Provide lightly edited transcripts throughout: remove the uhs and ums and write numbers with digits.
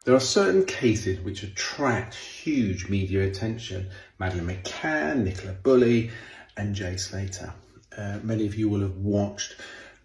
There are certain cases which attract huge media attention. Madeleine McCann, Nicola Bulley and Jay Slater. Many of you will have watched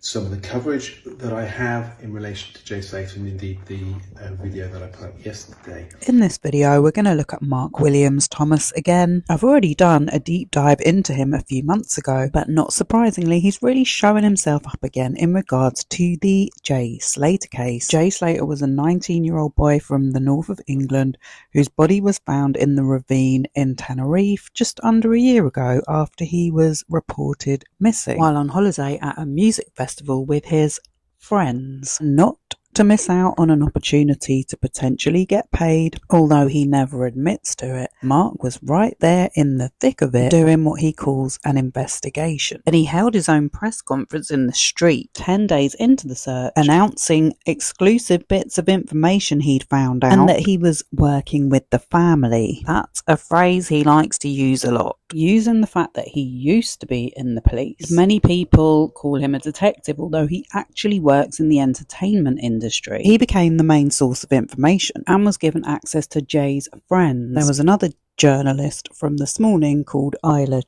some of the coverage that I have in relation to Jay Slater and indeed the video that I put up yesterday. In this video, we're going to look at Mark Williams Thomas again. I've already done a deep dive into him a few months ago, but not surprisingly, he's really showing himself up again in regards to the Jay Slater case. Jay Slater was a 19-year-old boy from the north of England whose body was found in the ravine in Tenerife just under a year ago after he was reported missing while on holiday at a music festival with his friends. Not to miss out on an opportunity to potentially get paid, although he never admits to it, Mark was right there in the thick of it, doing what he calls an investigation. And he held his own press conference in the street 10 days into the search, announcing exclusive bits of information he'd found out and that he was working with the family. That's a phrase he likes to use a lot, using the fact that he used to be in the police. Many people call him a detective, although he actually works in the entertainment industry. He became the main source of information and was given access to Jay's friends. There was another journalist from This Morning called Adeley.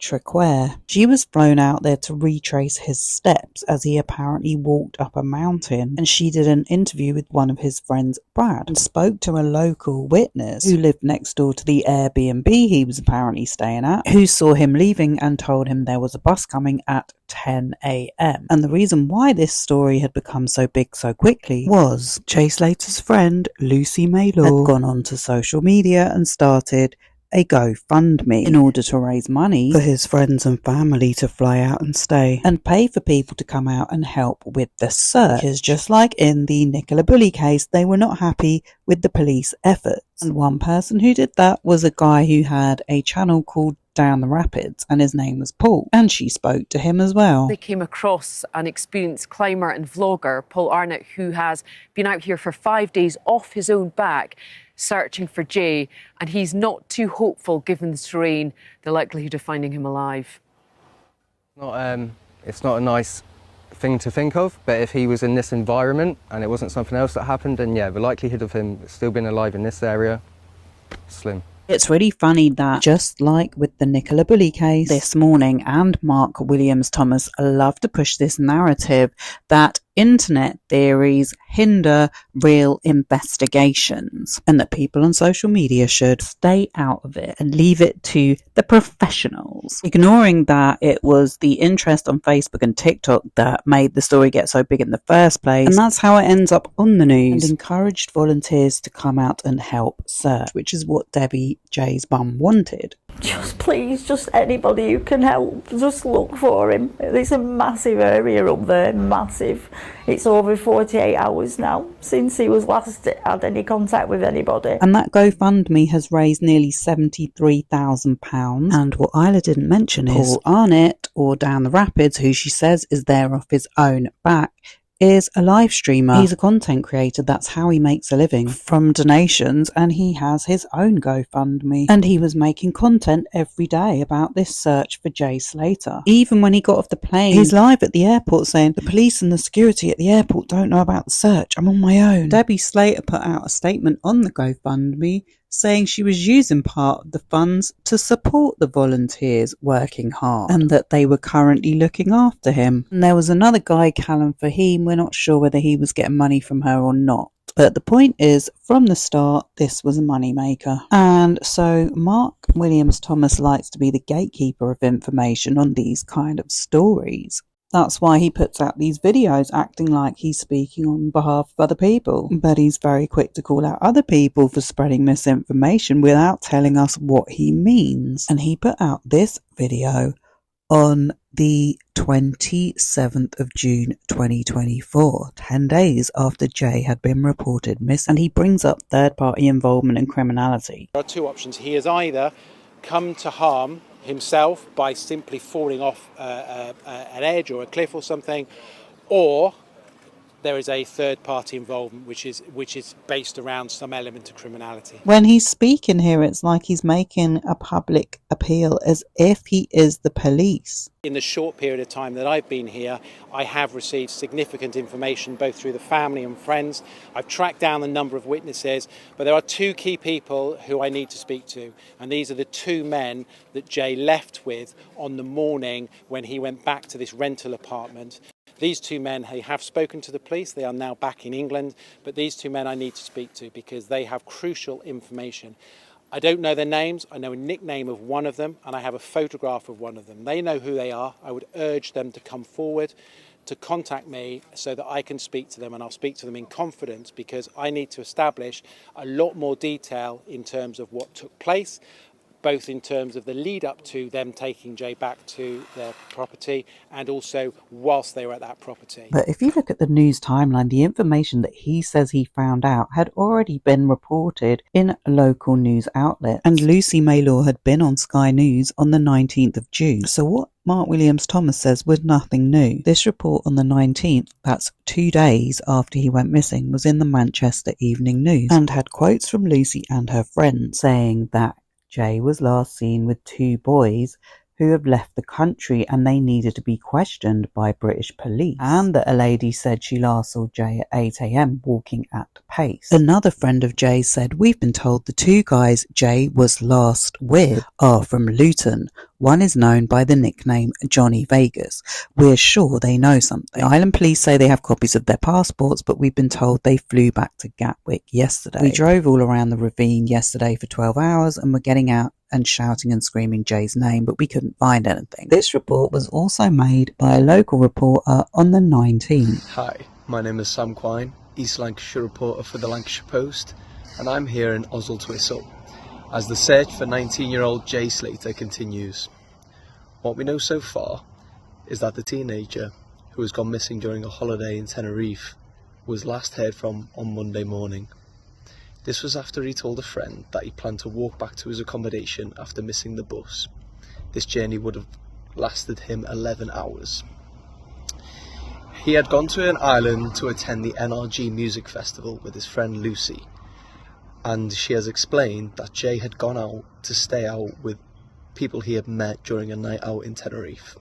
She was flown out there to retrace his steps as he apparently walked up a mountain, and she did an interview with one of his friends, Brad, and spoke to a local witness who lived next door to the Airbnb he was apparently staying at, who saw him leaving and told him there was a bus coming at 10 a.m. And the reason why this story had become so big so quickly was Jay Slater's friend Lucy Maylor had gone onto social media and started a GoFundMe in order to raise money for his friends and family to fly out and stay and pay for people to come out and help with the search. Because just like in the Nicola Bulley case, they were not happy with the police efforts. And one person who did that was a guy who had a channel called Down the Rapids, and his name was Paul, and she spoke to him as well. They came across an experienced climber and vlogger, Paul Arnott, who has been out here for 5 days off his own back searching for Jay, and he's not too hopeful given the terrain, the likelihood of finding him alive. It's not a nice thing to think of, but if he was in this environment and it wasn't something else that happened, then yeah, the likelihood of him still being alive in this area, slim. It's really funny that, just like with the Nicola Bulley case, This Morning and Mark Williams Thomas love to push this narrative that internet theories hinder real investigations and that people on social media should stay out of it and leave it to the professionals, ignoring that it was the interest on Facebook and TikTok that made the story get so big in the first place, and that's how it ends up on the news, and encouraged volunteers to come out and help search, which is what Debbie, Jay's mum, wanted. Just please, just anybody who can help, just look for him. It's a massive area up there, massive. It's over 48 hours now since he was last had any contact with anybody. And that GoFundMe has raised nearly £73,000. And what Isla didn't mention is Paul Arnott, or Down the Rapids, who she says is there off his own back, is a live streamer. He's a content creator. That's how he makes a living, from donations, and he has his own GoFundMe. And he was making content every day about this search for Jay Slater. Even when he got off the plane, he's live at the airport saying, "The police and the security at the airport don't know about the search. I'm on my own." Debbie Slater put out a statement on the GoFundMe saying she was using part of the funds to support the volunteers working hard and that they were currently looking after him. And there was another guy, Callum Fahim, we're not sure whether he was getting money from her or not. But the point is, from the start, this was a moneymaker. And so Mark Williams Thomas likes to be the gatekeeper of information on these kind of stories. That's why he puts out these videos acting like he's speaking on behalf of other people. But he's very quick to call out other people for spreading misinformation without telling us what he means. And he put out this video on the 27th of June 2024, 10 days after Jay had been reported missing. And he brings up third-party involvement in criminality. There are two options. He has either come to harm himself by simply falling off an edge or a cliff or something, or there is a third party involvement which is based around some element of criminality. When he's speaking here, it's like he's making a public appeal as if he is the police. In the short period of time that I've been here, I have received significant information both through the family and friends. I've tracked down the number of witnesses, but there are two key people who I need to speak to, and these are the two men that Jay left with on the morning when he went back to this rental apartment. These two men have spoken to the police. They are now back in England, but these two men I need to speak to because they have crucial information. I don't know their names. I know a nickname of one of them, and I have a photograph of one of them. They know who they are. I would urge them to come forward, to contact me so that I can speak to them, and I'll speak to them in confidence because I need to establish a lot more detail in terms of what took place, both in terms of the lead up to them taking Jay back to their property and also whilst they were at that property. But if you look at the news timeline, the information that he says he found out had already been reported in a local news outlet, and Lucy Maylor had been on Sky News on the 19th of June. So what Mark Williams-Thomas says was nothing new. This report on the 19th, that's 2 days after he went missing, was in the Manchester Evening News and had quotes from Lucy and her friends saying that Jay was last seen with two boys who have left the country and they needed to be questioned by British police, and that a lady said she last saw Jay at 8 a.m. walking at pace. Another friend of Jay's said, "We've been told the two guys Jay was last with are from Luton. One is known by the nickname Johnny Vegas. We're sure they know something. The Island police say they have copies of their passports, but we've been told they flew back to Gatwick yesterday. We drove all around the ravine yesterday for 12 hours and were getting out and shouting and screaming Jay's name, but we couldn't find anything." This report was also made by a local reporter on the 19th. Hi, my name is Sam Quine, East Lancashire reporter for the Lancashire Post, and I'm here in Oswaldtwistle as the search for 19-year-old Jay Slater continues. What we know so far is that the teenager, who has gone missing during a holiday in Tenerife, was last heard from on Monday morning. This was after he told a friend that he planned to walk back to his accommodation after missing the bus. This journey would have lasted him 11 hours. He had gone to an island to attend the NRG Music Festival with his friend Lucy, and she has explained that Jay had gone out to stay out with people he had met during a night out in Tenerife.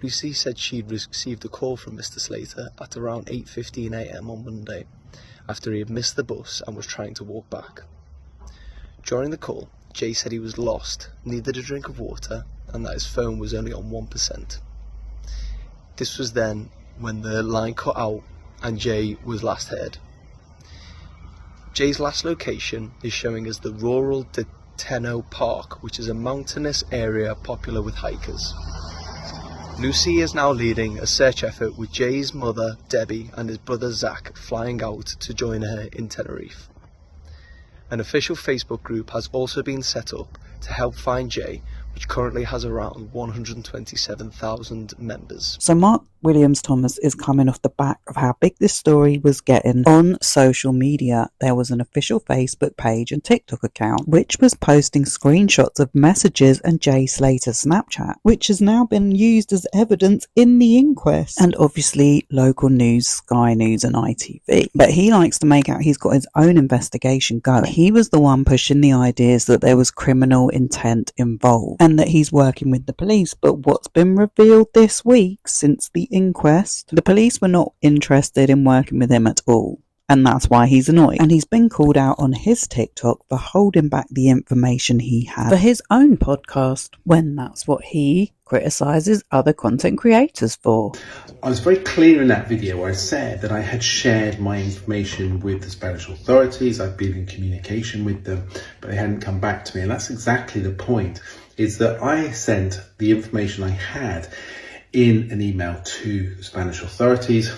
Lucy said she'd received a call from Mr. Slater at around 8:15 a.m. on Monday, after he had missed the bus and was trying to walk back. During the call, Jay said he was lost, needed a drink of water, and that his phone was only on 1%. This was then when the line cut out and Jay was last heard. Jay's last location is showing as the rural de Tenno Park, which is a mountainous area popular with hikers. Lucy is now leading a search effort with Jay's mother, Debbie, and his brother Zach flying out to join her in Tenerife. An official Facebook group has also been set up to help find Jay, which currently has around 127,000 members. So Mark Williams-Thomas is coming off the back of how big this story was getting on social media. There was an official Facebook page and TikTok account which was posting screenshots of messages and Jay Slater's Snapchat, which has now been used as evidence in the inquest. And obviously local news, Sky News and ITV. But he likes to make out he's got his own investigation going. He was the one pushing the ideas that there was criminal intent involved and that he's working with the police. But what's been revealed this week since the inquest, the police were not interested in working with him at all, and that's why he's annoyed. And he's been called out on his TikTok for holding back the information he had for his own podcast, when that's what he criticises other content creators for. I was very clear in that video where I said that I had shared my information with the Spanish authorities. I'd been in communication with them, but they hadn't come back to me. And that's exactly the point, is that I sent the information I had in an email to the Spanish authorities.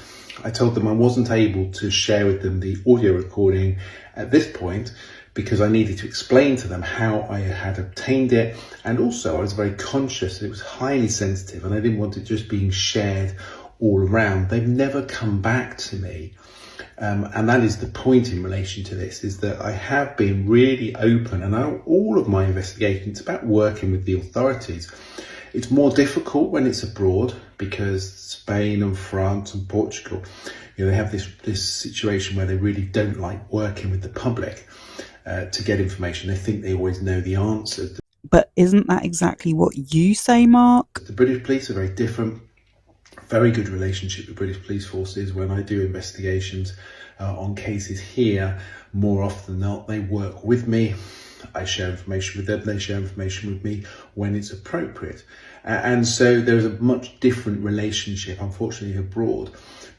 I told them I wasn't able to share with them the audio recording at this point because I needed to explain to them how I had obtained it, and also I was very conscious that it was highly sensitive and I didn't want it just being shared all around. They've never come back to me, and that is the point in relation to this, is that I have been really open, and all of my investigation, it's about working with the authorities. It's more difficult when it's abroad because Spain and France and Portugal, they have this situation where they really don't like working with the public to get information. They think they always know the answers. But isn't that exactly what you say, Mark? The British police are very different. Very good relationship with British police forces. When I do investigations on cases here, more often than not, they work with me. I share information with them, they share information with me when it's appropriate. And so there's a much different relationship, unfortunately, abroad.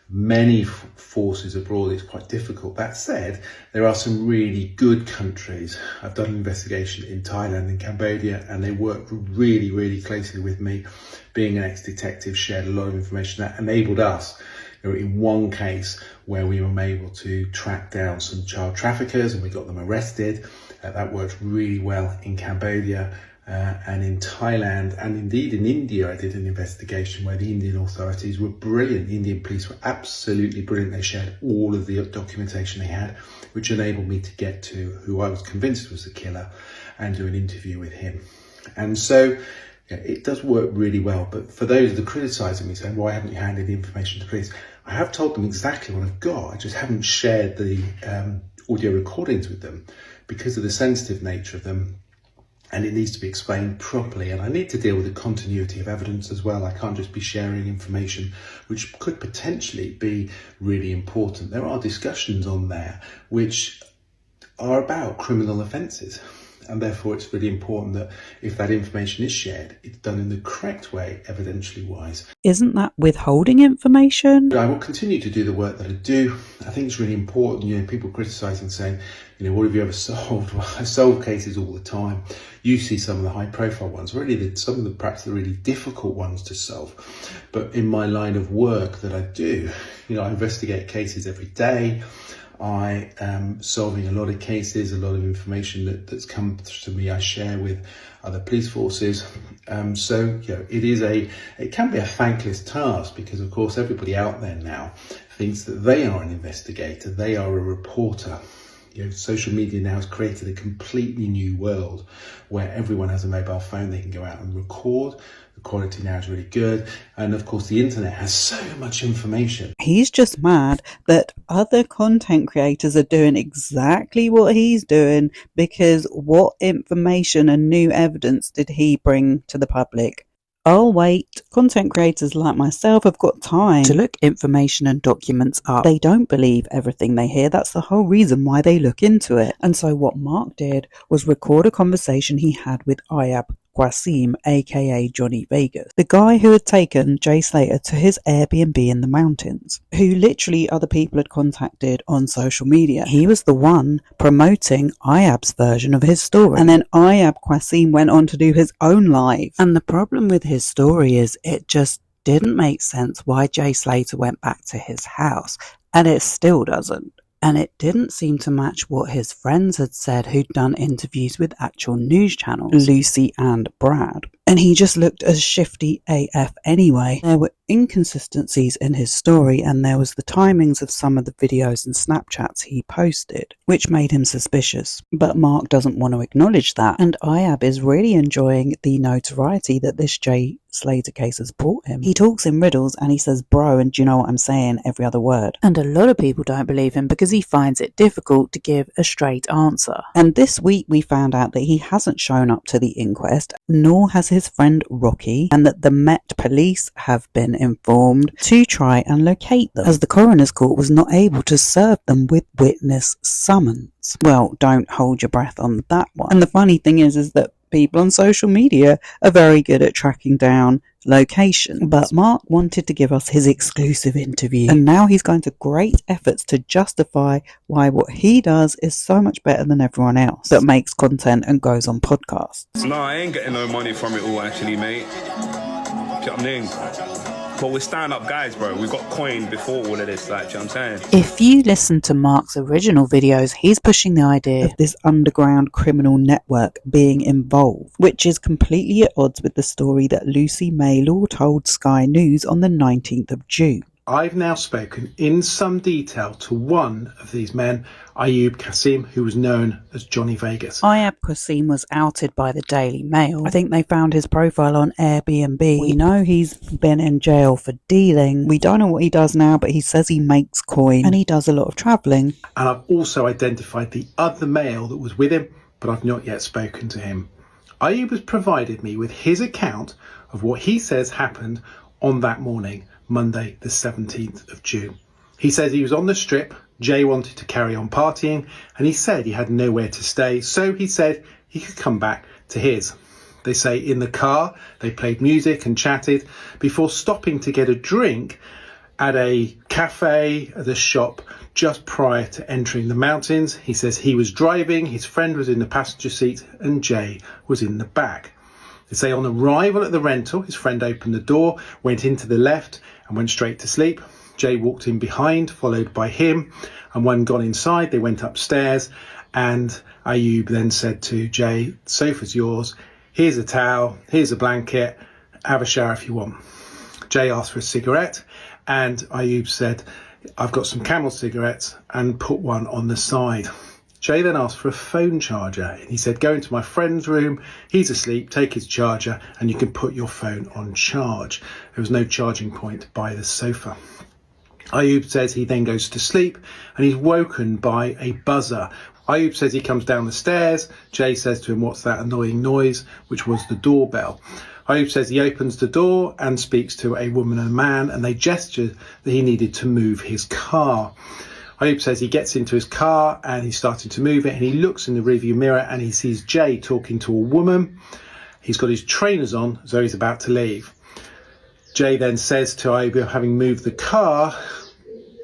Many forces abroad, it's quite difficult. That said, there are some really good countries. I've done an investigation in Thailand and Cambodia, and they worked really, really closely with me. Being an ex-detective, shared a lot of information that enabled us, in one case where we were able to track down some child traffickers and we got them arrested. That worked really well in Cambodia and in Thailand, and indeed in India. I did an investigation where the Indian authorities were brilliant. The Indian police were absolutely brilliant. They shared all of the documentation they had, which enabled me to get to who I was convinced was the killer and do an interview with him. And so it does work really well. But for those that are criticising me, saying, why haven't you handed the information to police? I have told them exactly what I've got. I just haven't shared the audio recordings with them because of the sensitive nature of them, and it needs to be explained properly. And I need to deal with the continuity of evidence as well. I can't just be sharing information which could potentially be really important. There are discussions on there which are about criminal offences, and therefore it's really important that if that information is shared, it's done in the correct way, evidentially wise. Isn't that withholding information? I will continue to do the work that I do. I think it's really important. People criticising, saying, what have you ever solved? Well, I solve cases all the time. You see some of the high profile ones, some of the perhaps the really difficult ones to solve. But in my line of work that I do, I investigate cases every day. I am solving a lot of cases, a lot of information that's come to me I share with other police forces. So it can be a thankless task, because of course everybody out there now thinks that they are an investigator, they are a reporter. Social media now has created a completely new world where everyone has a mobile phone. They can go out and record. The quality now is really good. And of course, the internet has so much information. He's just mad that other content creators are doing exactly what he's doing, because what information and new evidence did he bring to the public? Oh wait, content creators like myself have got time to look information and documents up. They don't believe everything they hear. That's the whole reason why they look into it. And so what Mark did was record a conversation he had with Ayab Qasim, aka Johnny Vegas, the guy who had taken Jay Slater to his Airbnb in the mountains, who literally other people had contacted on social media. He was the one promoting Ayab's version of his story, and then Ayab Qasim went on to do his own live. And the problem with his story is it just didn't make sense why Jay Slater went back to his house, and it still doesn't. And it didn't seem to match what his friends had said who'd done interviews with actual news channels, Lucy and Brad. And he just looked as shifty AF anyway. There were inconsistencies in his story, and there was the timings of some of the videos and Snapchats he posted, which made him suspicious. But Mark doesn't want to acknowledge that, and Ayab is really enjoying the notoriety that this Jay Slater case has brought him. He talks in riddles and he says bro and do you know what I'm saying every other word. And a lot of people don't believe him because he finds it difficult to give a straight answer. And this week we found out that he hasn't shown up to the inquest, nor has his friend Rocky, and that the Met Police have been informed to try and locate them, as the coroner's court was not able to serve them with witness summons. Well, don't hold your breath on that one. And the funny thing is that people on social media are very good at tracking down location. But Mark wanted to give us his exclusive interview, and now he's going to great efforts to justify why what he does is so much better than everyone else that makes content and goes on podcasts. No, I ain't getting no money from it all actually, mate. Do you know what I mean? But we're stand-up guys, bro. We got coin before all of this, like, do you know what I'm saying? If you listen to Mark's original videos, he's pushing the idea of this underground criminal network being involved, which is completely at odds with the story that Lucy May Law told Sky News on the 19th of June. I've now spoken in some detail to one of these men, Ayub Qasim, who was known as Johnny Vegas. Ayub Qasim was outed by the Daily Mail. I think they found his profile on Airbnb. We know he's been in jail for dealing. We don't know what he does now, but he says he makes coin and he does a lot of travelling. And I've also identified the other male that was with him, but I've not yet spoken to him. Ayub has provided me with his account of what he says happened on that morning, Monday the 17th of June. He says he was on the strip, Jay wanted to carry on partying, and he said he had nowhere to stay, so he said he could come back to his. They say in the car they played music and chatted before stopping to get a drink at a cafe at a shop just prior to entering the mountains. He says he was driving, his friend was in the passenger seat, and Jay was in the back. They say on arrival at the rental, his friend opened the door, went into the left and went straight to sleep. Jay walked in behind, followed by him, and when gone inside, they went upstairs, and Ayub then said to Jay, sofa's yours, here's a towel, here's a blanket, have a shower if you want. Jay asked for a cigarette, and Ayub said, I've got some Camel cigarettes, and put one on the side. Jay then asked for a phone charger, and he said, go into my friend's room, he's asleep, take his charger, and you can put your phone on charge. There was no charging point by the sofa. Ayub says he then goes to sleep, and he's woken by a buzzer. Ayub says he comes down the stairs. Jay says to him, what's that annoying noise, which was the doorbell. Ayub says he opens the door and speaks to a woman and a man, and they gesture that he needed to move his car. Ayub says he gets into his car and he's starting to move it, and he looks in the rearview mirror and he sees Jay talking to a woman. He's got his trainers on, so he's about to leave. Jay then says to Ayub, having moved the car,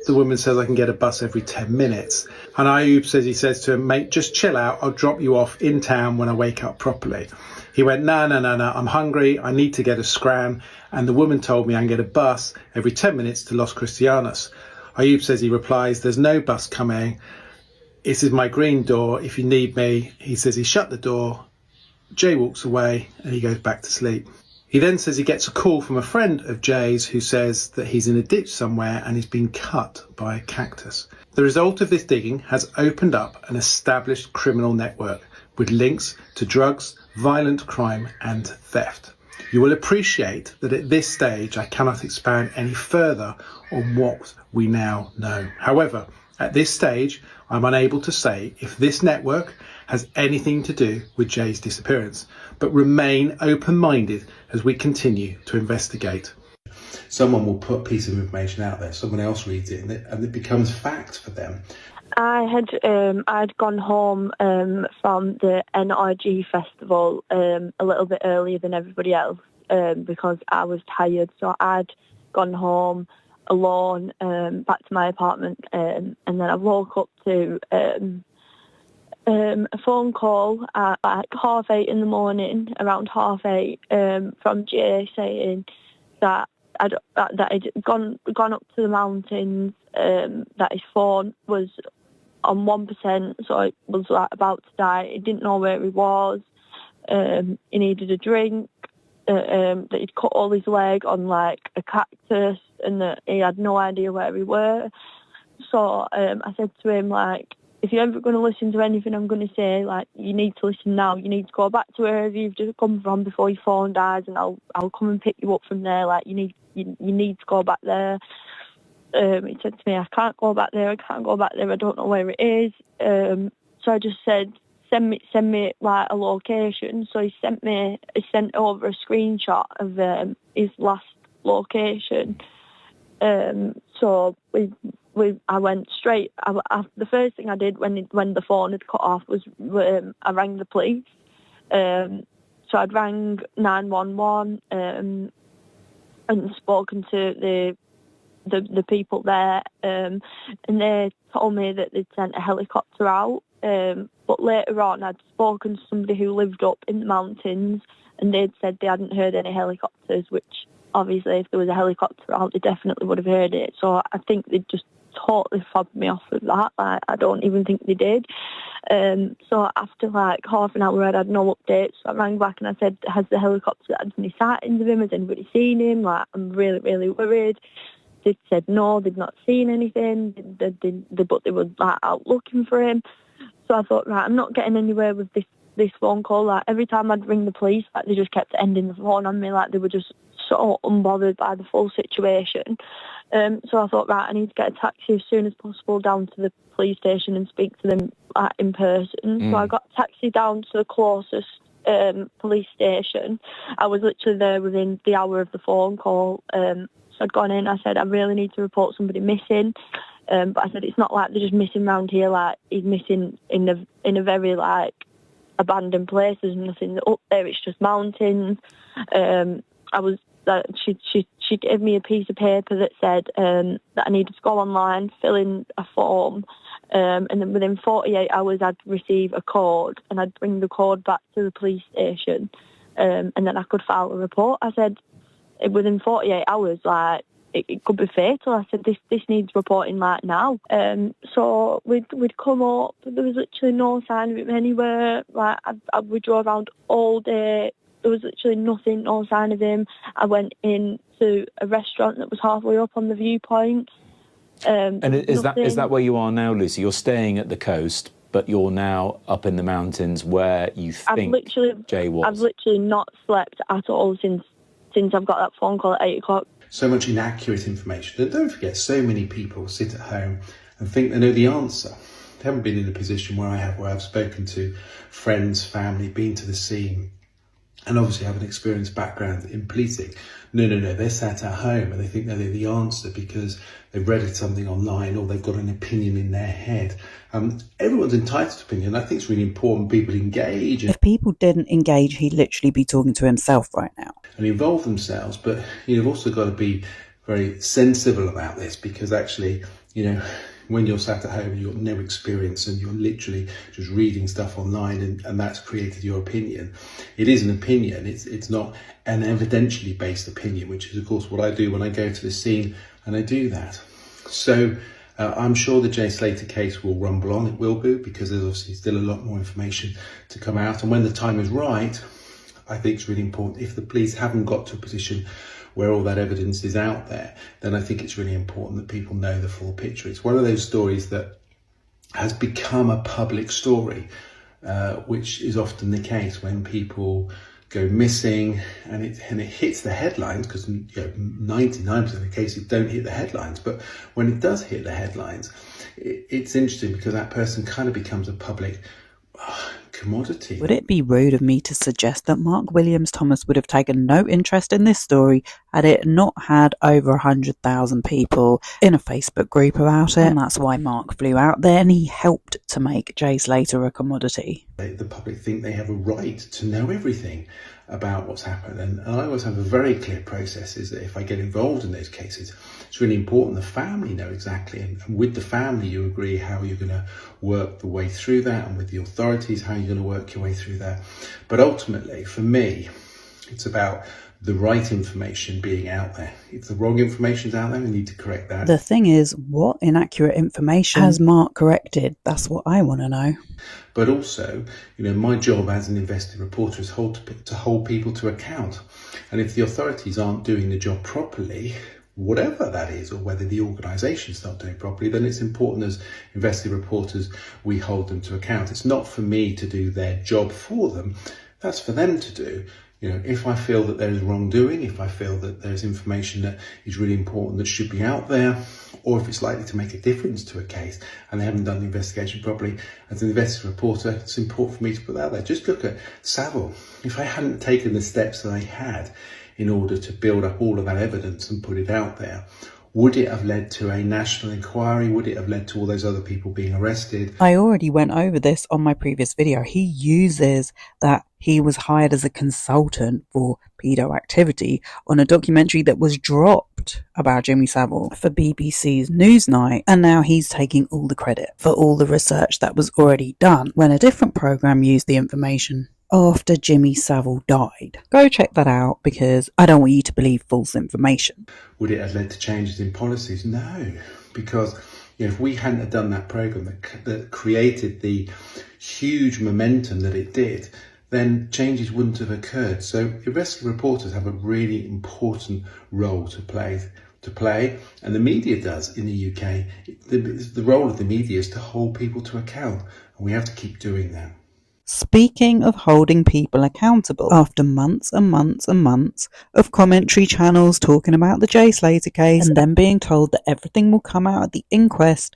the woman says, I can get a bus every 10 minutes. And Ayub says, he says to him, mate, just chill out. I'll drop you off in town when I wake up properly. He went, no, I'm hungry. I need to get a scram. And the woman told me I can get a bus every 10 minutes to Los Cristianos. Ayub says he replies, there's no bus coming. This is my green door. If you need me. He says he shut the door. Jay walks away and he goes back to sleep. He then says he gets a call from a friend of Jay's who says that he's in a ditch somewhere and he's been cut by a cactus. The result of this digging has opened up an established criminal network with links to drugs, violent crime and theft. You will appreciate that at this stage I cannot expand any further on what we now know. However, at this stage I'm unable to say if this network has anything to do with Jay's disappearance, but remain open-minded as we continue to investigate. Someone will put a piece of information out there, someone else reads it, and it becomes fact for them. I'd gone home from the NRG festival a little bit earlier than everybody else because I was tired. So I'd gone home alone back to my apartment, and then I woke up to a phone call at like 8:30 in the morning, around 8:30, from Jay saying that he'd gone up to the mountains, that his phone was on 1%, so it was like about to die. He didn't know where he was. He needed a drink. That he'd cut all his leg on like a cactus, and that he had no idea where we were. So I said to him, like, if you're ever going to listen to anything I'm going to say, like, you need to listen now. You need to go back to wherever you've just come from before your phone dies, and I'll come and pick you up from there. Like, you need to go back there. He said to me, I can't go back there. I don't know where it is. So I just said, send me like a location. So he sent over a screenshot of his last location. So I went straight. The first thing I did when the phone had cut off was I rang the police. So I'd rang 911 and spoken to the people there, and they told me that they'd sent a helicopter out. But later on, I'd spoken to somebody who lived up in the mountains, and they'd said they hadn't heard any helicopters, which obviously if there was a helicopter out, they definitely would have heard it. So I think they just totally fobbed me off with that. I don't even think they did. So after like half an hour, I'd had no updates. So I rang back and I said, has the helicopter had any sightings of him? Has anybody seen him? Like, I'm really, really worried. they'd said no, they'd not seen anything, but they were like out looking for him. So I thought, right, I'm not getting anywhere with this phone call. Like, every time I'd ring the police, like, they just kept ending the phone on me, like they were just so unbothered by the full situation. So I thought, right, I need to get a taxi as soon as possible down to the police station and speak to them in person. So I got a taxi down to the closest police station. I was literally there within the hour of the phone call. So I'd gone in, I said, I really need to report somebody missing. But I said, it's not like they're just missing around here, like he's missing in a very like abandoned place. There's nothing up there, it's just mountains. She gave me a piece of paper that said that I needed to go online, fill in a form, and then within 48 hours I'd receive a code, and I'd bring the code back to the police station, and then I could file a report. I said, within 48 hours, like, it could be fatal. I said, this needs reporting like now. So we'd come up, there was literally no sign of him anywhere. Like, we drove around all day. There was literally nothing, no sign of him. I went into a restaurant that was halfway up on the viewpoint. And is that where you are now, Lucy? You're staying at the coast, but you're now up in the mountains where you think Jay was. I've literally not slept at all since I've got that phone call at 8 o'clock. So much inaccurate information. And don't forget, so many people sit at home and think they know the answer. I haven't been in a position where I've spoken to friends, family, been to the scene, and obviously have an experienced background in policing. No, they're sat at home and they think they know the answer because they've read something online or they've got an opinion in their head. Everyone's entitled to opinion. I think it's really important people engage. If people didn't engage, he'd literally be talking to himself right now. And involve themselves, but you've also got to be very sensible about this, because actually, when you're sat at home and you've got no experience and you're literally just reading stuff online and that's created your opinion. It is an opinion, it's not an evidentially based opinion, which is of course what I do when I go to the scene, and I do that. So I'm sure the Jay Slater case will rumble on, it will do, because there's obviously still a lot more information to come out, and when the time is right, I think it's really important. If the police haven't got to a position where all that evidence is out there, then I think it's really important that people know the full picture. It's one of those stories that has become a public story, which is often the case when people go missing and it hits the headlines, because 99% of the cases don't hit the headlines, but when it does hit the headlines, it's interesting because that person kind of becomes a public commodity. Would it be rude of me to suggest that Mark Williams Thomas would have taken no interest in this story had it not had over 100,000 people in a Facebook group about it? And that's why Mark flew out there and he helped to make Jay Slater a commodity. The public think they have a right to know everything about what's happened, and I always have a very clear process, is that if I get involved in those cases, it's really important the family know exactly, and with the family you agree how you're going to work the way through that, and with the authorities how you're going to work your way through that. But ultimately, for me, it's about the right information being out there. If the wrong information's out there, we need to correct that. The thing is, what inaccurate information has Mark corrected? That's what I want to know. But also, my job as an investigative reporter is to hold people to account. And if the authorities aren't doing the job properly, whatever that is, or whether the organisation's not doing it properly, then it's important as investigative reporters we hold them to account. It's not for me to do their job for them. That's for them to do. If I feel that there is wrongdoing, if I feel that there's information that is really important that should be out there, or if it's likely to make a difference to a case and they haven't done the investigation properly, as an investigative reporter, it's important for me to put that out there. Just look at Savile. If I hadn't taken the steps that I had in order to build up all of that evidence and put it out there, would it have led to a national inquiry? Would it have led to all those other people being arrested? I already went over this on my previous video. He uses that he was hired as a consultant for pedo activity on a documentary that was dropped about Jimmy Savile for BBC's Newsnight, and now he's taking all the credit for all the research that was already done when a different programme used the information after Jimmy Savile died. Go check that out, because I don't want you to believe false information. Would it have led to changes in policies? No, because if we hadn't have done that programme that created the huge momentum that it did, then changes wouldn't have occurred. So investigative reporters have a really important role to play. to play, and the media does in the UK. The role of the media is to hold people to account, and we have to keep doing that. Speaking of holding people accountable, after months and months and months of commentary channels talking about the Jay Slater case and then being told that everything will come out at the inquest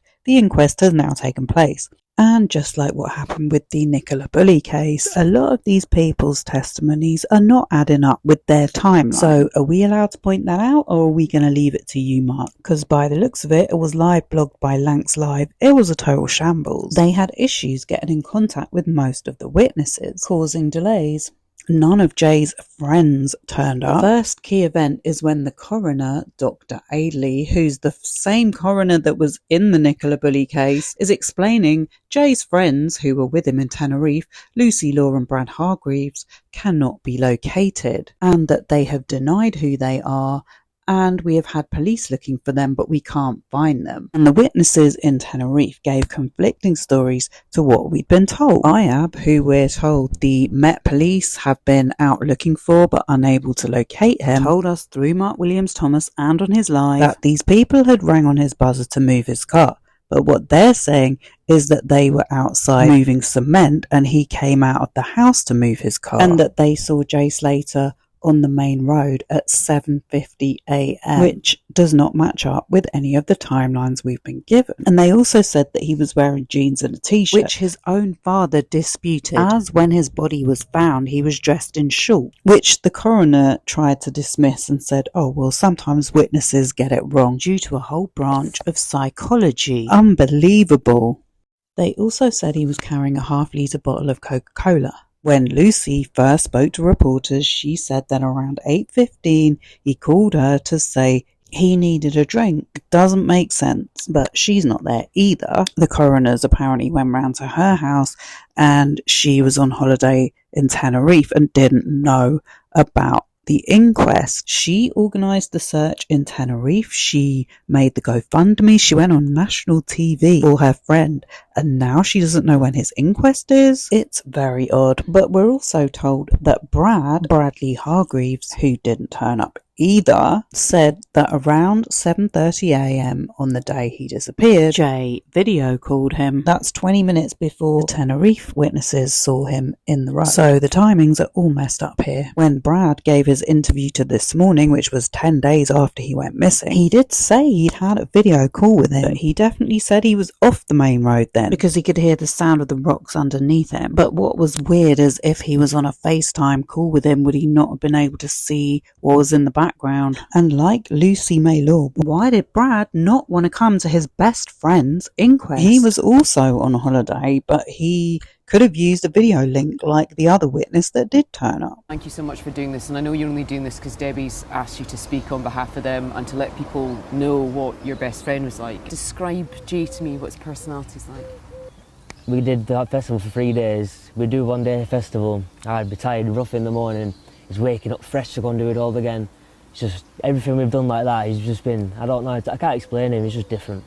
has now taken place. And just like what happened with the Nicola Bulley case, a lot of these people's testimonies are not adding up with their timeline. So are we allowed to point that out, or are we going to leave it to you, Mark? Because by the looks of it, it was live blogged by Lanx Live. It was a total shambles. They had issues getting in contact with most of the witnesses, causing delays. None of Jay's friends turned up. The first key event is when the coroner, Dr. Adeley, who's the same coroner that was in the Nicola Bulley case, is explaining Jay's friends, who were with him in Tenerife, Lucy Law and Brad Hargreaves, cannot be located, and that they have denied who they are, and we have had police looking for them, but we can't find them. And the witnesses in Tenerife gave conflicting stories to what we'd been told. IAB, who we're told the Met Police have been out looking for but unable to locate him, told us through Mark Williams Thomas and on his live that these people had rang on his buzzer to move his car. But what they're saying is that they were outside moving cement and he came out of the house to move his car, and that they saw Jay Slater on the main road at 7:50 a.m, which does not match up with any of the timelines we've been given. And they also said that he was wearing jeans and a t-shirt, which his own father disputed, as when his body was found he was dressed in shorts, which the coroner tried to dismiss and said, oh well, sometimes witnesses get it wrong, due to a whole branch of psychology. Unbelievable. They also said he was carrying a half-litre bottle of Coca-Cola. When Lucy first spoke to reporters, she said that around 8:15 he called her to say he needed a drink. Doesn't make sense, but she's not there either. The coroners apparently went round to her house and she was on holiday in Tenerife and didn't know about the inquest. She organised the search in Tenerife. She made the GoFundMe. She went on national TV for her friend, and now she doesn't know when his inquest is. It's very odd. But we're also told that Bradley Hargreaves, who didn't turn up either, said that around 7:30 a.m. on the day he disappeared, Jay video called him. That's 20 minutes before the Tenerife witnesses saw him in the road. So the timings are all messed up here. When Brad gave his interview to This Morning, which was 10 days after he went missing, he did say he'd had a video call with him, but he definitely said he was off the main road then, because he could hear the sound of the rocks underneath him. But what was weird is if he was on a FaceTime call with him, would he not have been able to see what was in the background? And like Lucy May Law, why did Brad not want to come to his best friend's inquest? He was also on holiday, but he could have used a video link like the other witness that did turn up. Thank you so much for doing this, and I know you're only doing this because Debbie's asked you to speak on behalf of them and to let people know what your best friend was like. Describe Jay to me, what his personality's like. We did the festival for 3 days. We do one day festival. I'd be tired, rough in the morning. He's waking up fresh to go and do it all again. It's just everything we've done like that, he's just been, I don't know, I can't explain him, he's just different.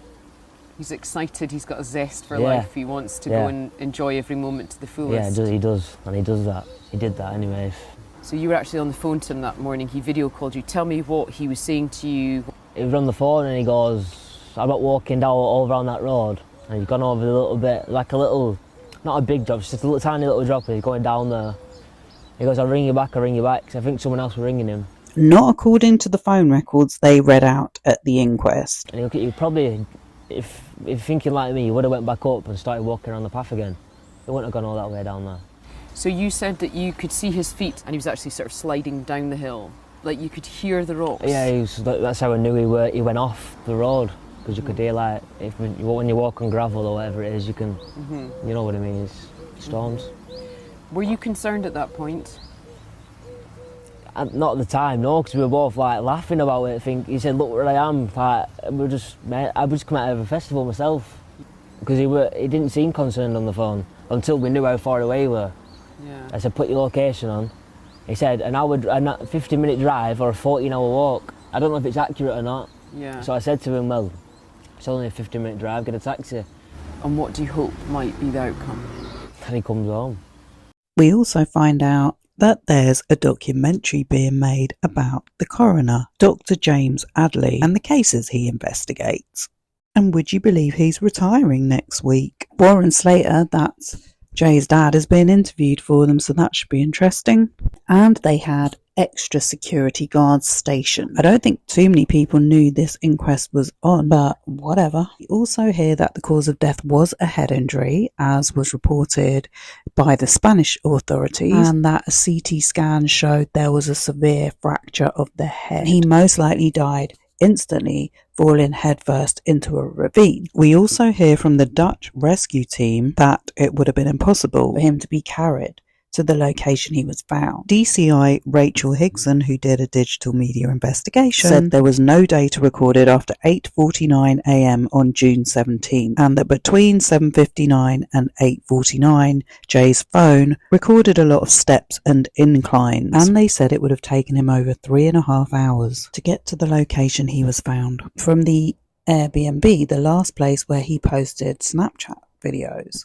He's excited, he's got a zest for life, he wants to go and enjoy every moment to the fullest. Yeah, he does, and he does that. He did that anyway. So you were actually on the phone to him that morning, he video called you. Tell me what he was saying to you. He was on the phone and he goes, I'm not walking down all around that road. And he's gone over a little bit, like a little, not a big drop, just a little tiny little drop, and he's going down there. He goes, I'll ring you back, because I think someone else was ringing him. Not according to the phone records they read out at the inquest. And you probably, if thinking like me, you would have went back up and started walking around the path again. He wouldn't have gone all that way down there. So you said that you could see his feet and he was actually sort of sliding down the hill, like you could hear the rocks. Yeah, that's how I knew he went off the road, because you could hear, like, when you walk on gravel or whatever it is, you can, you know what I mean, it's storms. Were you concerned at that point? Not at the time, no, because we were both like laughing about it. He said, "Look where I am." Like, I was just come out of a festival myself, because he didn't seem concerned on the phone until we knew how far away we were. Yeah. I said, "Put your location on." He said, a 50-minute drive or a 14-hour walk. I don't know if it's accurate or not. Yeah. So I said to him, "Well, it's only a 50-minute drive. Get a taxi." And what do you hope might be the outcome? And he comes home. We also find out that there's a documentary being made about the coroner, Dr. James Adeley, and the cases he investigates. And would you believe he's retiring next week? Warren Slater, that's Jay's dad, is being interviewed for them, so that should be interesting. And they had extra security guards stationed. I don't think too many people knew this inquest was on, but whatever. We also hear that the cause of death was a head injury, as was reported by the Spanish authorities, and that a CT scan showed there was a severe fracture of the head. He most likely died instantly, falling headfirst into a ravine. We also hear from the Dutch rescue team that it would have been impossible for him to be carried to the location he was found. DCI Rachel Higson, who did a digital media investigation, said there was no data recorded after 8:49 a.m. on June 17, and that between 7:59 and 8:49, Jay's phone recorded a lot of steps and inclines, and they said it would have taken him over 3.5 hours to get to the location he was found. From the Airbnb, the last place where he posted Snapchat videos.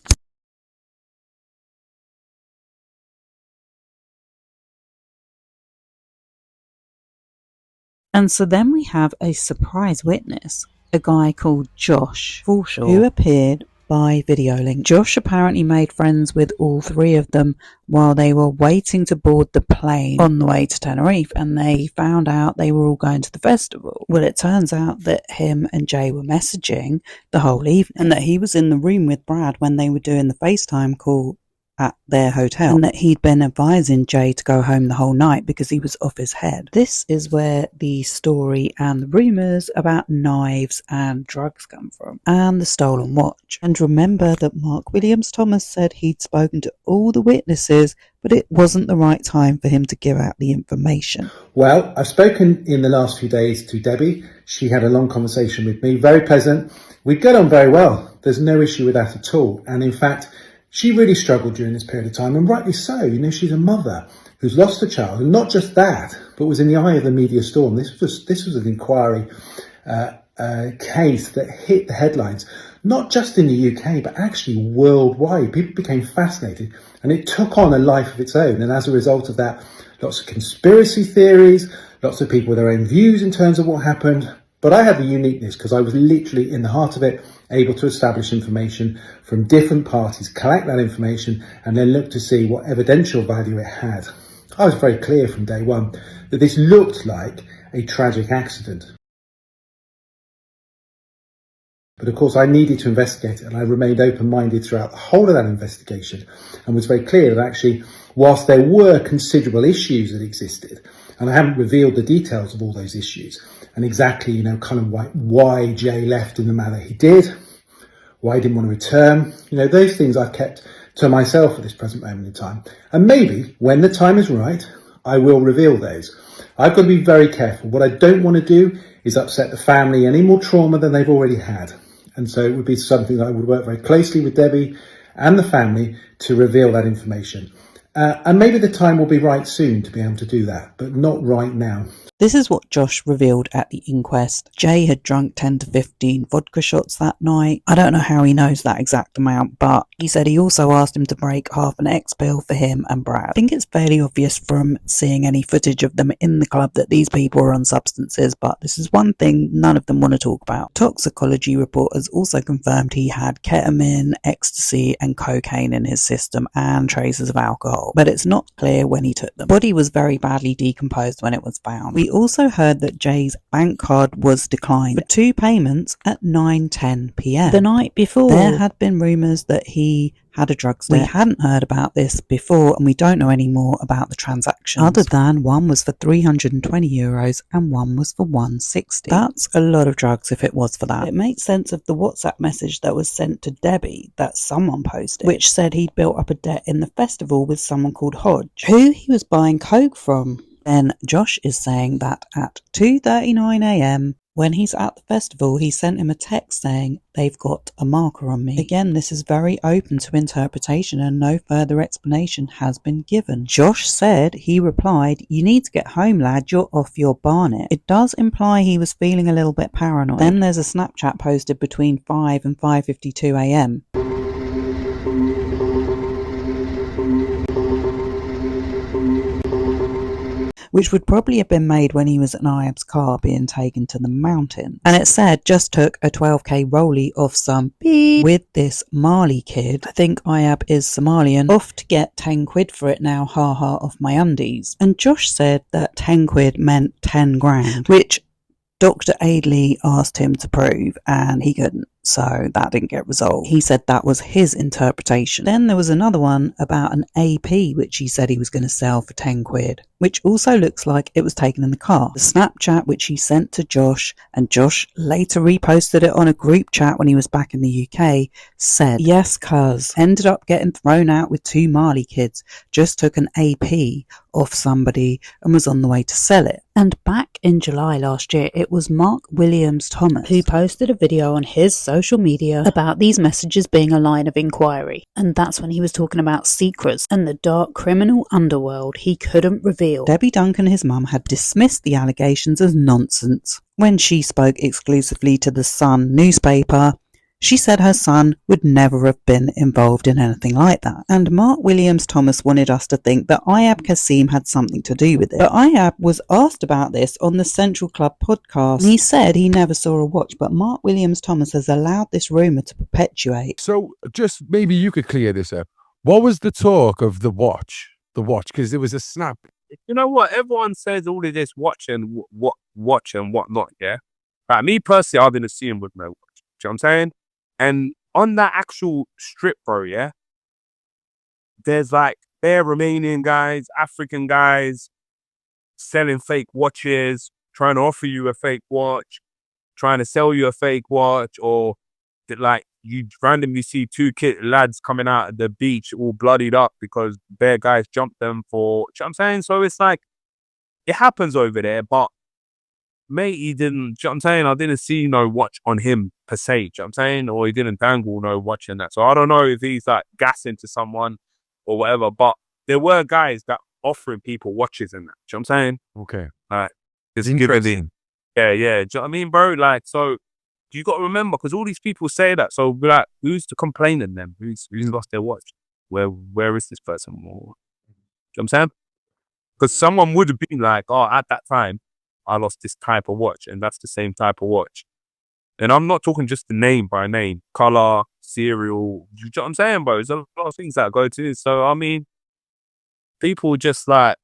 And so then we have a surprise witness, a guy called Josh Forshaw, who appeared by video link. Josh apparently made friends with all three of them while they were waiting to board the plane on the way to Tenerife, and they found out they were all going to the festival. Well, it turns out that him and Jay were messaging the whole evening, and that he was in the room with Brad when they were doing the FaceTime call at their hotel, and that he'd been advising Jay to go home the whole night because he was off his head. This is where the story and the rumours about knives and drugs come from, and the stolen watch. And remember that Mark Williams Thomas said he'd spoken to all the witnesses, but it wasn't the right time for him to give out the information. Well, I've spoken in the last few days to Debbie. She had a long conversation with me, very pleasant. We got on very well. There's no issue with that at all. And in fact, she really struggled during this period of time, and rightly so. You know, she's a mother who's lost a child, and not just that, but was in the eye of the media storm. This was an inquiry case that hit the headlines, not just in the UK, but actually worldwide. People became fascinated, and it took on a life of its own. And as a result of that, lots of conspiracy theories, lots of people with their own views in terms of what happened. But I had the uniqueness because I was literally in the heart of it, able to establish information from different parties, collect that information, and then look to see what evidential value it had. I was very clear from day one that this looked like a tragic accident. But of course, I needed to investigate it, and I remained open-minded throughout the whole of that investigation, and was very clear that actually, whilst there were considerable issues that existed, and I haven't revealed the details of all those issues, and exactly, you know, kind of why Jay left in the manner he did, why he didn't want to return, you know, those things I've kept to myself at this present moment in time. And maybe when the time is right, I will reveal those. I've got to be very careful. What I don't want to do is upset the family any more trauma than they've already had. And so it would be something that I would work very closely with Debbie and the family to reveal that information. And maybe the time will be right soon to be able to do that, but not right now. This is what Josh revealed at the inquest. Jay had drunk 10 to 15 vodka shots that night. I don't know how he knows that exact amount, but he said he also asked him to break half an X bill for him and Brad. I think it's fairly obvious from seeing any footage of them in the club that these people are on substances, but this is one thing none of them want to talk about. Toxicology reporters also confirmed he had ketamine, ecstasy and cocaine in his system and traces of alcohol, but it's not clear when he took them. The body was very badly decomposed when it was found. We also heard that Jay's bank card was declined for 2 payments at 9:10 p.m. the night before. There had been rumours that he had a drug snare. We hadn't heard about this before, and we don't know any more about the transactions, other than one was for €320 and one was for €160. That's a lot of drugs if it was for that. It makes sense of the WhatsApp message that was sent to Debbie that someone posted, which said he'd built up a debt in the festival with someone called Hodge, who he was buying coke from. Then Josh is saying that at 2:39 a.m, when he's at the festival, he sent him a text saying, "They've got a marker on me." Again, this is very open to interpretation and no further explanation has been given. Josh said, he replied, "You need to get home, lad, you're off your barnet." It does imply he was feeling a little bit paranoid. Then there's a Snapchat posted between 5 and 5:52 a.m. which would probably have been made when he was in Ayab's car being taken to the mountain. And it said just took a 12k rollie off some beep with this Mali kid. I think Ayab is Somalian. Off to get 10 quid for it now, haha, off my undies. And Josh said that 10 quid meant 10 grand, which Dr. Adeley asked him to prove and he couldn't, so that didn't get resolved. He said that was his interpretation. Then there was another one about an AP which he said he was going to sell for 10 quid, which also looks like it was taken in the car. The Snapchat which he sent to Josh, and Josh later reposted it on a group chat when he was back in the UK, said, yes cuz, ended up getting thrown out with 2 Mali kids, just took an AP off somebody and was on the way to sell it. And back in July last year, it was Mark Williams Thomas who posted a video on his social media about these messages being a line of inquiry. And that's when he was talking about secrets and the dark criminal underworld he couldn't reveal. Debbie Duncan, his mum, had dismissed the allegations as nonsense. When she spoke exclusively to the Sun newspaper, she said her son would never have been involved in anything like that. And Mark Williams Thomas wanted us to think that Ayab Kassim had something to do with it. But Ayab was asked about this on the Central Club podcast, and he said he never saw a watch, but Mark Williams Thomas has allowed this rumour to perpetuate. So just maybe you could clear this up. What was the talk of the watch? The watch, because there was a snap. You know what? Everyone says all of this watch and whatnot, yeah? Like me personally, I didn't see him with no watch. Do you know what I'm saying? And on that actual strip, bro, yeah, there's like bare Romanian guys, African guys selling fake watches, trying to offer you a fake watch, trying to sell you a fake watch, or that like you randomly see 2 lads coming out of the beach all bloodied up because bare guys jumped them for, you know what I'm saying? So it's like, it happens over there, but mate, he didn't, you know what I'm saying? I didn't see no watch on him per se, you know what I'm saying? Or he didn't dangle no watch in that. So I don't know if he's like gassing to someone or whatever, but there were guys that offering people watches in that, you know what I'm saying? Okay. Like, it's interesting. Yeah. Do you know what I mean, bro? Like, so you got to remember, because all these people say that. So we're like, who's to complain in them? Who's lost their watch? Where is this person? Or, you know what I'm saying? Because someone would have been like, oh, at that time, I lost this type of watch, and that's the same type of watch. And I'm not talking just the name by name, color, serial. You know what I'm saying, bro? There's a lot of things that go to. So, I mean, people just like,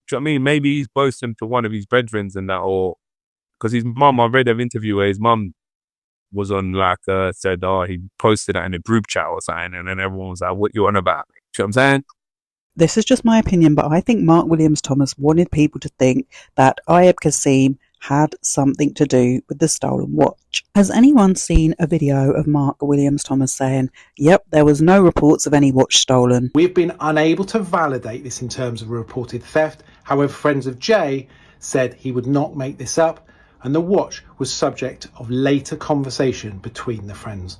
do you know what I mean? Maybe he's boasting to one of his brethren and that, or because his mum, I read an interview where his mum was on like, said, oh, he posted that in a group chat or something, and then everyone was like, what you on about? You know what I'm saying? This is just my opinion, but I think Mark Williams Thomas wanted people to think that Ayab Kassim had something to do with the stolen watch. Has anyone seen a video of Mark Williams Thomas saying, yep, there was no reports of any watch stolen? We've been unable to validate this in terms of a reported theft. However, friends of Jay said he would not make this up, and the watch was subject of later conversation between the friends.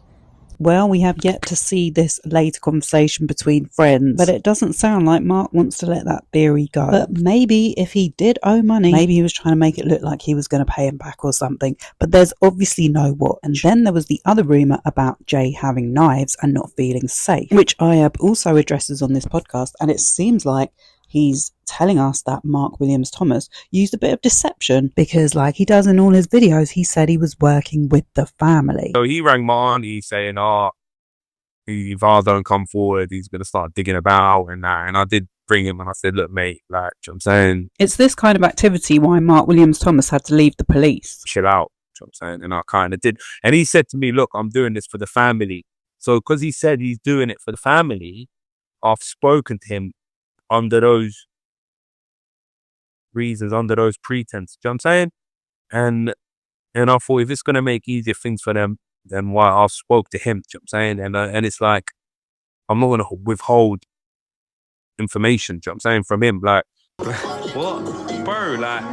Well, we have yet to see this later conversation between friends, but it doesn't sound like Mark wants to let that theory go. But maybe if he did owe money, maybe he was trying to make it look like he was going to pay him back or something, but there's obviously no watch. And then there was the other rumour about Jay having knives and not feeling safe, which Ayab also addresses on this podcast, and it seems like he's telling us that Mark Williams Thomas used a bit of deception because, like he does in all his videos, he said he was working with the family. So he rang my auntie saying, if I don't come forward, he's going to start digging about and that. And I did bring him and I said, look, mate, like, you know what I'm saying? It's this kind of activity why Mark Williams Thomas had to leave the police. Chill out, you know what I'm saying? And I kind of did. And he said to me, look, I'm doing this for the family. So because he said he's doing it for the family, I've spoken to him under those reasons, under those pretenses, you know what I'm saying? And I thought, if it's going to make easier things for them, then why I spoke to him, you know what I'm saying? And it's like, I'm not going to withhold information, you know what I'm saying, from him. Like, what? Bro, like,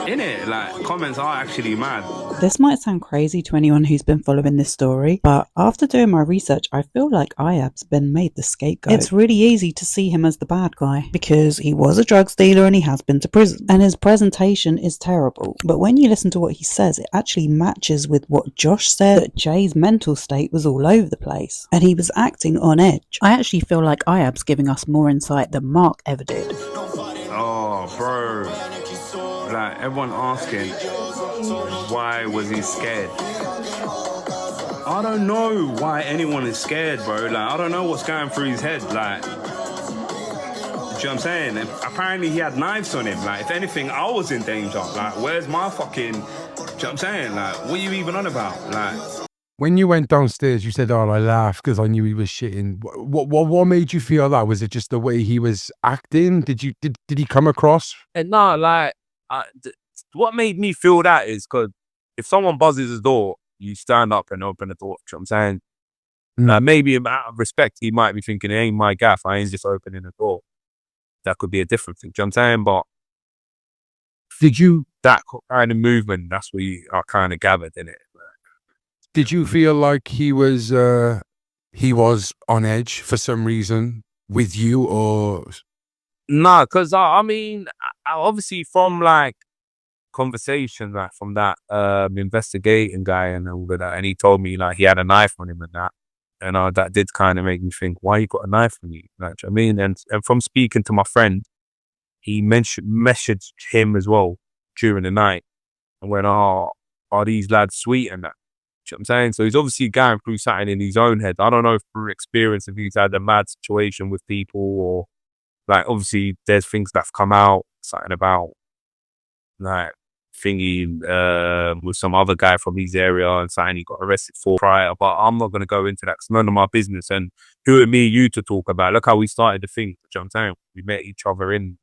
innit? Like, comments are actually mad. This might sound crazy to anyone who's been following this story, but after doing my research, I feel like Ayab's been made the scapegoat. It's really easy to see him as the bad guy because he was a drug dealer and he has been to prison, and his presentation is terrible. But when you listen to what he says, it actually matches with what Josh said, that Jay's mental state was all over the place and he was acting on edge. I actually feel like Ayab's giving us more insight than Mark ever did. Oh, Oh, bro. Like, everyone asking, why was he scared? I don't know why anyone is scared, bro. Like, I don't know what's going through his head. Like, do you know what I'm saying? And apparently he had knives on him. Like, if anything, I was in danger. Like, where's my fucking... Do you know what I'm saying? Like, what are you even on about? Like... When you went downstairs, you said, "Oh, I laughed because I knew he was shitting." What made you feel that? Was it just the way he was acting? Did he come across? And no, like, what made me feel that is because if someone buzzes the door, you stand up and open the door. You know what I'm saying? Maybe out of respect, he might be thinking, it ain't my gaff. I ain't just opening the door. That could be a different thing. Do you know what I'm saying? But did you that kind of movement? That's what I kind of gathered in it. Did you feel like he was on edge for some reason with you, or? Nah, because I mean, obviously from like conversations, like from that investigating guy and all of that, and he told me like he had a knife on him and that, and that did kind of make me think, why you got a knife on you? Like, do you know what I mean? And from speaking to my friend, he messaged him as well during the night and went, "Oh, are these lads sweet?" and that. You know what I'm saying? So he's obviously going through something in his own head. I don't know through experience if he's had a mad situation with people, or like obviously there's things that have come out, something about like thingy with some other guy from his area and something he got arrested for prior. But I'm not going to go into that because none of my business. And who are me, you to talk about? Look how we started the thing. You know what I'm saying? We met each other in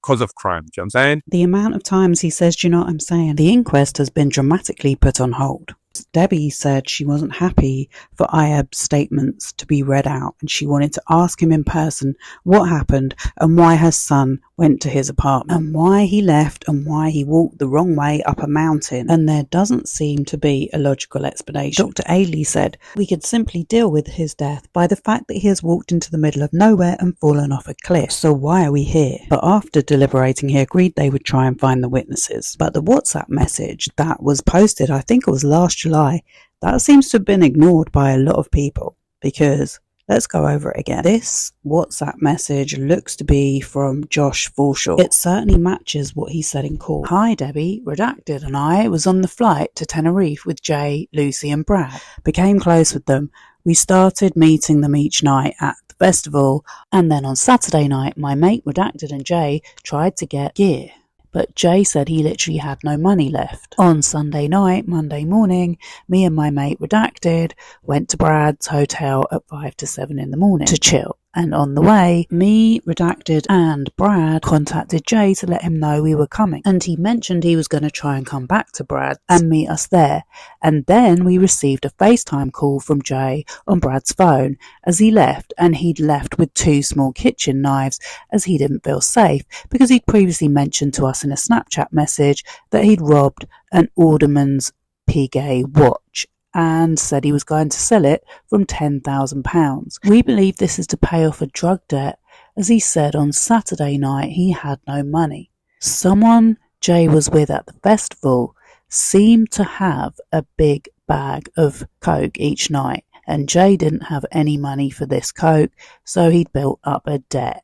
because of crime. Do you know what I'm saying? The amount of times he says, "Do you know what I'm saying?" The inquest has been dramatically put on hold. Debbie said she wasn't happy for Ayab's statements to be read out, and she wanted to ask him in person what happened and why her son went to his apartment and why he left and why he walked the wrong way up a mountain, and there doesn't seem to be a logical explanation. Dr. Adeley said we could simply deal with his death by the fact that he has walked into the middle of nowhere and fallen off a cliff, so why are we here? But after deliberating, he agreed they would try and find the witnesses. But the WhatsApp message that was posted, I think it was last July, that seems to have been ignored by a lot of people, because let's go over it again. This WhatsApp message looks to be from Josh Forshaw. It certainly matches what he said in court. "Hi Debbie, redacted, and I was on the flight to Tenerife with Jay, Lucy and Brad. Became close with them. We started meeting them each night at the festival, and then on Saturday night my mate Redacted and Jay tried to get gear. But Jay said he literally had no money left. On Sunday night, Monday morning, me and my mate Redacted went to Brad's hotel at 5 to 7 in the morning to chill. And on the way, me, Redacted and Brad contacted Jay to let him know we were coming. And he mentioned he was going to try and come back to Brad and meet us there. And then we received a FaceTime call from Jay on Brad's phone as he left, and he'd left with 2 small kitchen knives as he didn't feel safe because he'd previously mentioned to us in a Snapchat message that he'd robbed an Alderman's Piguet watch and said he was going to sell it from £10,000. We believe this is to pay off a drug debt, as he said on Saturday night he had no money. Someone Jay was with at the festival seemed to have a big bag of coke each night, and Jay didn't have any money for this coke, so he'd built up a debt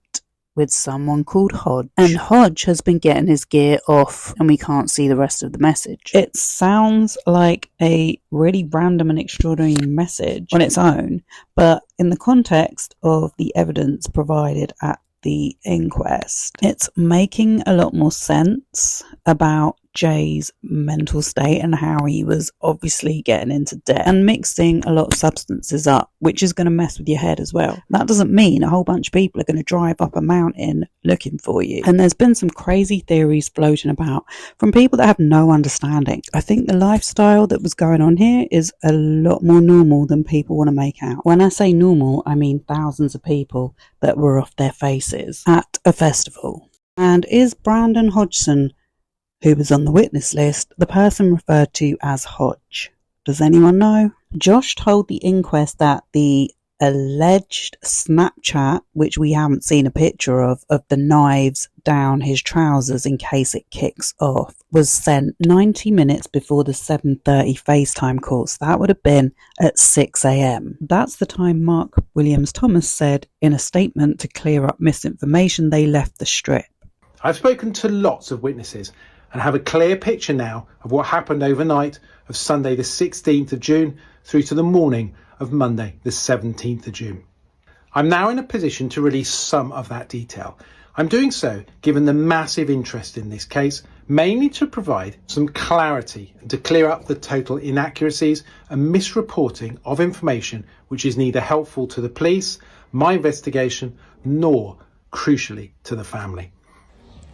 with someone called Hodge. And Hodge has been getting his gear off, and we can't see the rest of the message. It sounds like a really random and extraordinary message on its own, but in the context of the evidence provided at the inquest, it's making a lot more sense about Jay's mental state and how he was obviously getting into debt and mixing a lot of substances up, which is going to mess with your head as well. That doesn't mean a whole bunch of people are going to drive up a mountain looking for you. And there's been some crazy theories floating about from people that have no understanding. I think the lifestyle that was going on here is a lot more normal than people want to make out. When I say normal, I mean thousands of people that were off their faces at a festival. And is Brandon Hodgson, who was on the witness list, the person referred to as Hodge? Does anyone know? Josh told the inquest that the alleged Snapchat, which we haven't seen a picture of the knives down his trousers in case it kicks off, was sent 90 minutes before the 7:30 FaceTime call. So that would have been at 6 a.m. That's the time Mark Williams Thomas said in a statement to clear up misinformation they left the strip. I've spoken to lots of witnesses and have a clear picture now of what happened overnight of Sunday the 16th of June through to the morning of Monday the 17th of June. I'm now in a position to release some of that detail. I'm doing so given the massive interest in this case, mainly to provide some clarity and to clear up the total inaccuracies and misreporting of information which is neither helpful to the police, my investigation, nor, crucially, to the family.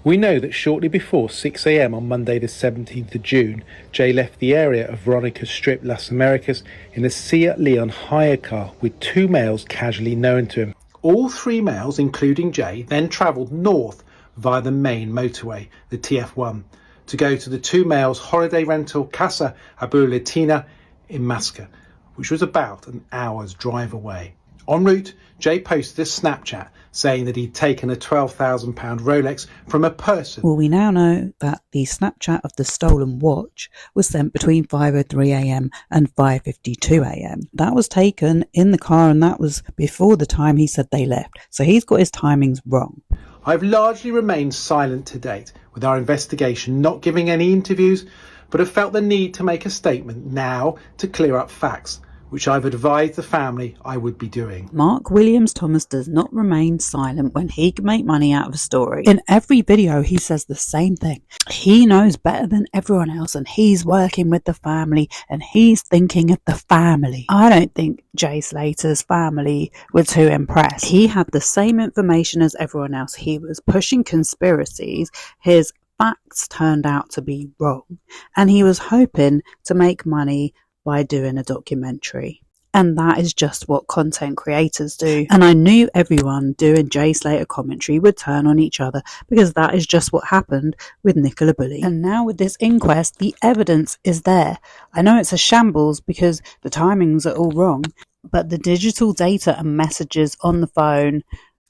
We know that shortly before 6 a.m. on Monday the 17th of June, Jay left the area of Veronica Strip, Las Americas in a Seat Leon hire car with two males casually known to him. All three males, including Jay, then travelled north via the main motorway, the TF1, to go to the two males' holiday rental Casa Abu Latina in Masca, which was about an hour's drive away. En route, Jay posted a Snapchat saying that he'd taken a £12,000 Rolex from a person. Well, we now know that the Snapchat of the stolen watch was sent between 5:03am and 5:52am. That was taken in the car, and that was before the time he said they left. So he's got his timings wrong. I've largely remained silent to date with our investigation, not giving any interviews, but have felt the need to make a statement now to clear up facts, which I've advised the family I would be doing. Mark Williams Thomas does not remain silent when he can make money out of a story. In every video he says the same thing. He knows better than everyone else, and he's working with the family, and he's thinking of the family. I don't think Jay Slater's family were too impressed. He had the same information as everyone else. He was pushing conspiracies. His facts turned out to be wrong, and he was hoping to make money by doing a documentary. And that is just what content creators do. And I knew everyone doing Jay Slater commentary would turn on each other, because that is just what happened with Nicola Bulley. And now with this inquest, the evidence is there. I know it's a shambles because the timings are all wrong, but the digital data and messages on the phone,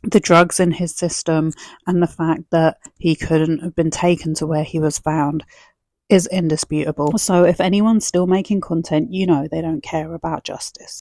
the drugs in his system, and the fact that he couldn't have been taken to where he was found is indisputable. So if anyone's still making content, you know they don't care about justice.